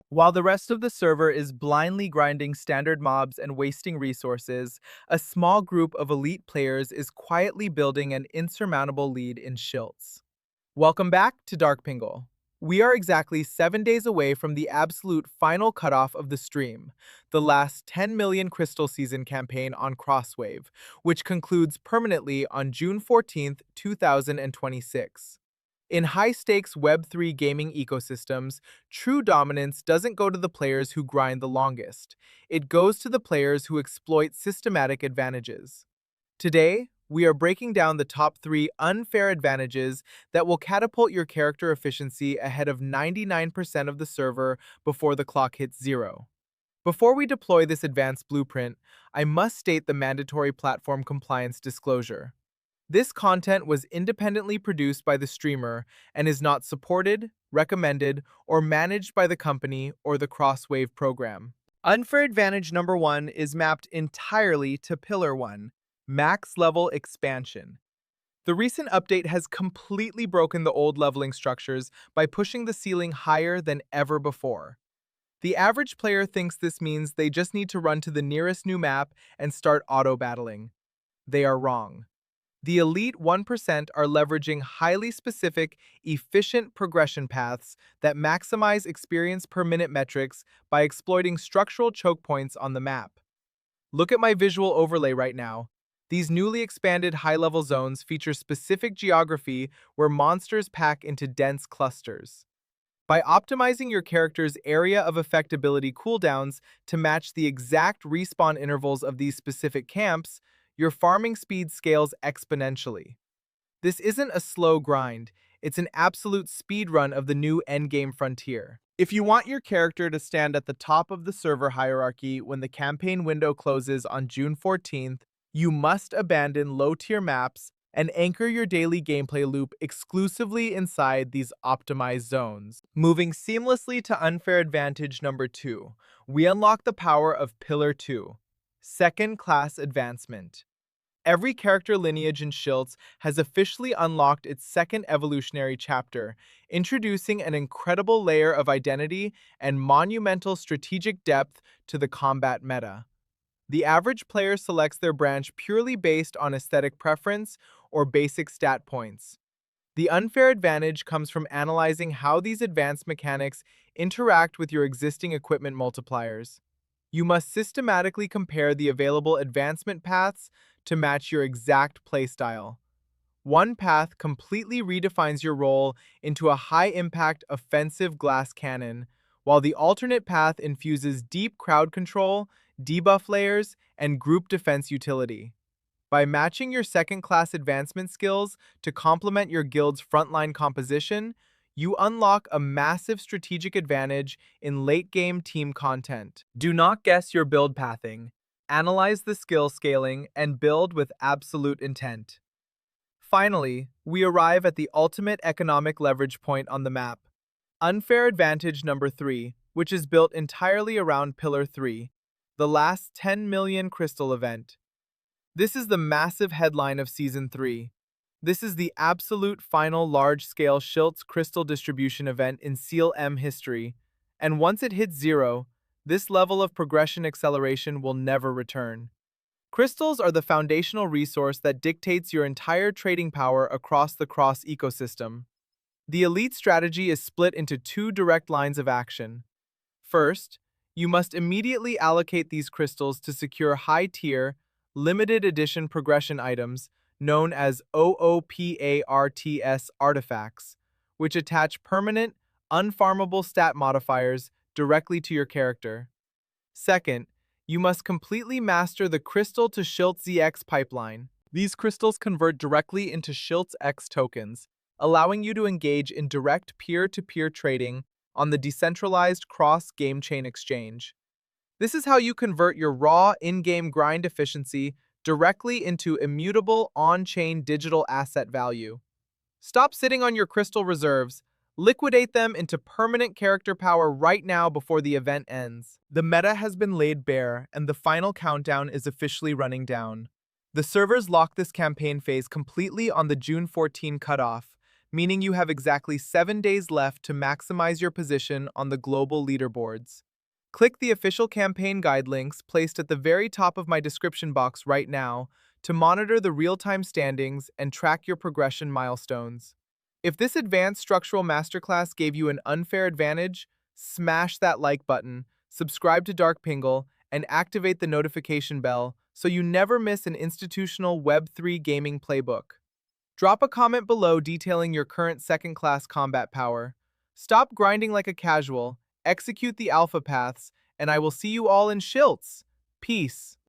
While the rest of the server is blindly grinding standard mobs and wasting resources, a small group of elite players is quietly building an insurmountable lead in SHILTZx. Welcome back to Dark Pingle. We are exactly 7 days away from the absolute final cutoff of the stream, the last 10 million Crystal Season campaign on Crosswave, which concludes permanently on June 14th, 2026. In high-stakes Web3 gaming ecosystems, true dominance doesn't go to the players who grind the longest. It goes to the players who exploit systematic advantages. Today, we are breaking down the top 3 unfair advantages that will catapult your character efficiency ahead of 99% of the server before the clock hits 0. Before we deploy this advanced blueprint, I must state the mandatory platform compliance disclosure. This content was independently produced by the streamer and is not supported, recommended, or managed by the company or the Crosswave program. Unfair advantage number 1 is mapped entirely to Pillar 1, Max Level Expansion. The recent update has completely broken the old leveling structures by pushing the ceiling higher than ever before. The average player thinks this means they just need to run to the nearest new map and start auto-battling. They are wrong. The elite 1% are leveraging highly specific, efficient progression paths that maximize experience per minute metrics by exploiting structural choke points on the map. Look at my visual overlay right now. These newly expanded high-level zones feature specific geography where monsters pack into dense clusters. By optimizing your character's area of effectability cooldowns to match the exact respawn intervals of these specific camps, your farming speed scales exponentially. This isn't a slow grind, it's an absolute speed run of the new endgame frontier. If you want your character to stand at the top of the server hierarchy when the campaign window closes on June 14th, you must abandon low-tier maps and anchor your daily gameplay loop exclusively inside these optimized zones. Moving seamlessly to unfair advantage number 2, we unlock the power of Pillar 2, second-class advancement. Every character lineage in SHILTZx has officially unlocked its second evolutionary chapter, introducing an incredible layer of identity and monumental strategic depth to the combat meta. The average player selects their branch purely based on aesthetic preference or basic stat points. The unfair advantage comes from analyzing how these advanced mechanics interact with your existing equipment multipliers. You must systematically compare the available advancement paths to match your exact playstyle. One path completely redefines your role into a high-impact offensive glass cannon, while the alternate path infuses deep crowd control, debuff layers, and group defense utility. By matching your second-class advancement skills to complement your guild's frontline composition, you unlock a massive strategic advantage in late-game team content. Do not guess your build pathing. Analyze the skill scaling and build with absolute intent. Finally, we arrive at the ultimate economic leverage point on the map. Unfair advantage number 3, which is built entirely around Pillar 3, the last 10 million crystal event. This is the massive headline of Season 3. This is the absolute final large-scale SHILTZx crystal distribution event in Seal M history, and once it hits 0, this level of progression acceleration will never return. Crystals are the foundational resource that dictates your entire trading power across the Cross ecosystem. The elite strategy is split into 2 direct lines of action. First, you must immediately allocate these crystals to secure high-tier, limited edition progression items known as Ooparts artifacts, which attach permanent, unfarmable stat modifiers directly to your character. Second, you must completely master the Crystal to SHILTZx pipeline. These crystals convert directly into SHILTZx tokens, allowing you to engage in direct peer-to-peer trading on the decentralized cross-game chain exchange. This is how you convert your raw in-game grind efficiency directly into immutable on-chain digital asset value. Stop sitting on your crystal reserves. Liquidate them into permanent character power right now before the event ends. The meta has been laid bare, and the final countdown is officially running down. The servers lock this campaign phase completely on the June 14 cutoff, meaning you have exactly 7 days left to maximize your position on the global leaderboards. Click the official campaign guide links placed at the very top of my description box right now to monitor the real-time standings and track your progression milestones. If this advanced structural masterclass gave you an unfair advantage, smash that like button, subscribe to Dark Pingle, and activate the notification bell so you never miss an institutional Web3 gaming playbook. Drop a comment below detailing your current second-class combat power. Stop grinding like a casual, execute the alpha paths, and I will see you all in SHILTZx. Peace.